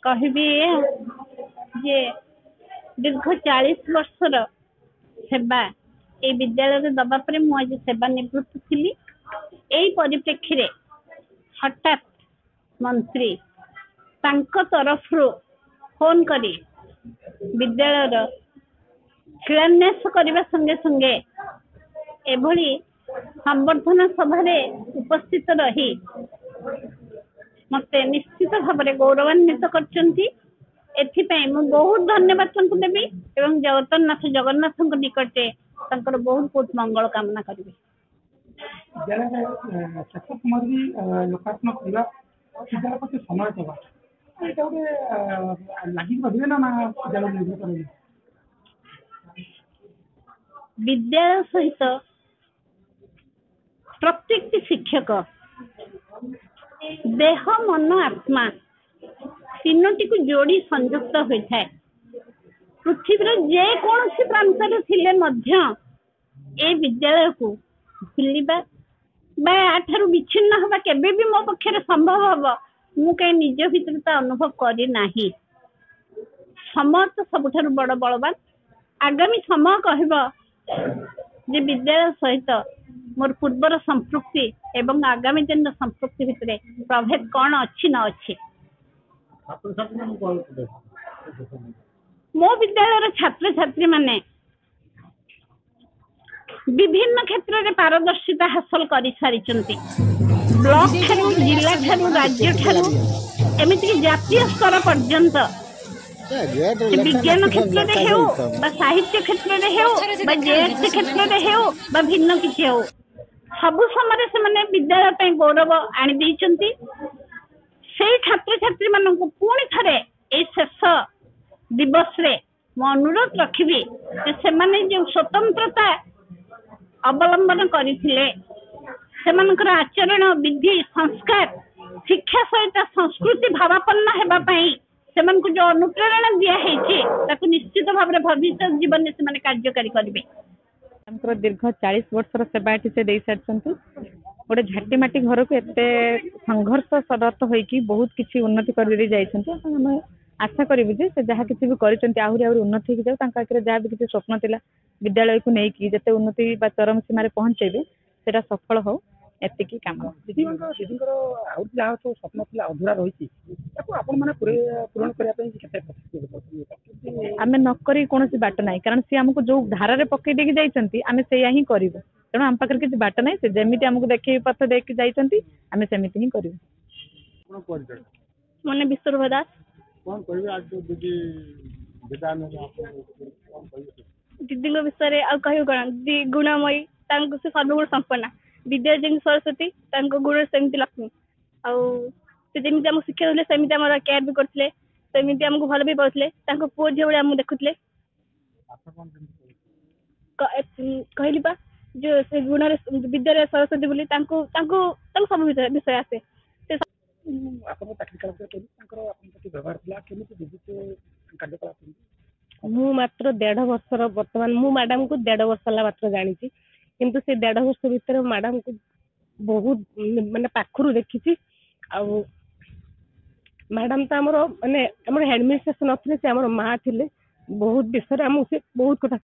कहबी जे दीर्घ 40 वर्षर सेवा ए विद्यालय दबा पर मुझे सेवा निवृत्त थी। यही परिप्रेक्षी रे हठात मंत्री तरफ फोन करी विद्यालय शिलान्यास करने संगे संगे एभली संवर्धन सभा उपस्थित रही मते निश्चित भाव में गौरवान्वित करछंती। एथिपाई मु बहुत धन्यवाद तुमको देवी एवं जगन्नाथ निकटे बहुत बहुत मंगल कामना करी। विद्यालय सहित प्रत्येक शिक्षक देह मन आत्मा तीनोटी को जोड़ी संयुक्त होता है। पृथ्वीर जेकोसी प्रांतर थिले मध्य ए विद्यालय को भूलिबा आठारु विच्छिन्न हवा केबे भी मो पक्षे संभव हम मु कहीं निज भीतर अनुभव करी नाही। समय तो सबुठारु बड़ बलवान। आगामी समय कहब जे विद्यालय सहित मोर पूर्वर संपृक्ति एवं आगामी दिन संपृक्ति भितर प्रभेद कौन अच्छी न अच्छी। मो विद्यालय छात्र छात्री माने विभिन्न क्षेत्र में पारदर्शिता हासिल कर सारी ब्लॉक ठारू जिला ठारू राज्य ठारू एमती जातीय स्तर पर्यंत विज्ञान क्षेत्र में हो साहित्य क्षेत्र में हो जेएससी क्षेत्र में हो भिन्न किसी हो सबु समय से विद्यालय गौरव आनी से छात्र छात्री मान पुणी थे शेष दिवस रे मो अनुरोध रखी जो स्वतंत्रता अवलंबन करते आचरण विधि संस्कार शिक्षा सहित संस्कृति भावापन्न होगापी से जो अनुप्रेरणा दिखाई निश्चित भाव में भविष्य जीवन में कार्यकारी करेंगे। दीर्घ 40 वर्षर सेवा से दे सारी गोटे झाटीमाटी घर को एत संघर्ष सरत होगी बहुत किसी उन्नति कर आशा करूँ जे जहाँ किसी भी आहरी उन्नति हो जाए जहाँ भी किसी स्वप्न थिला विद्यालय को लेकिन जिते उन्नति चरम सीमार पहुंचेबे से सफल हो एतिकी काम आम नक कौन बाट ना कारण सी आमको जो धारा पकई देकी जाइए आम से ही करूँ तेणु आम पाखे किसी बाट ना जमी आमको देखे पथ देख जाइए आम सेमती ही करूँ। मन विश्वरूप दास दीदी विषय कह कौन दीदी गुणमयी से सर्वगुण संपन्ना विद्या जमी सरस्वती गुण सेमती लक्ष्मी आमती आम शिक्षा देते सेमती आम केयर भी करते सेमती आमको भल भी पाते पुओ झील भाई आमको देखुले कहली बा जो से गुण विद्या सरस्वती बोली सब विषय आसे मु मात्र 1.5 वर्षर बर्तमान मु मैडम को 1.5 वर्ष मात्र जानी किंतु से 1.5 वर्ष भीतर मैडम को बहुत माने पाखरु देखी मैडम तो आमर माने हेडमिस्ट्रेस नथिले से आमर माँ थिले बहुत विषय आम से बहुत कथा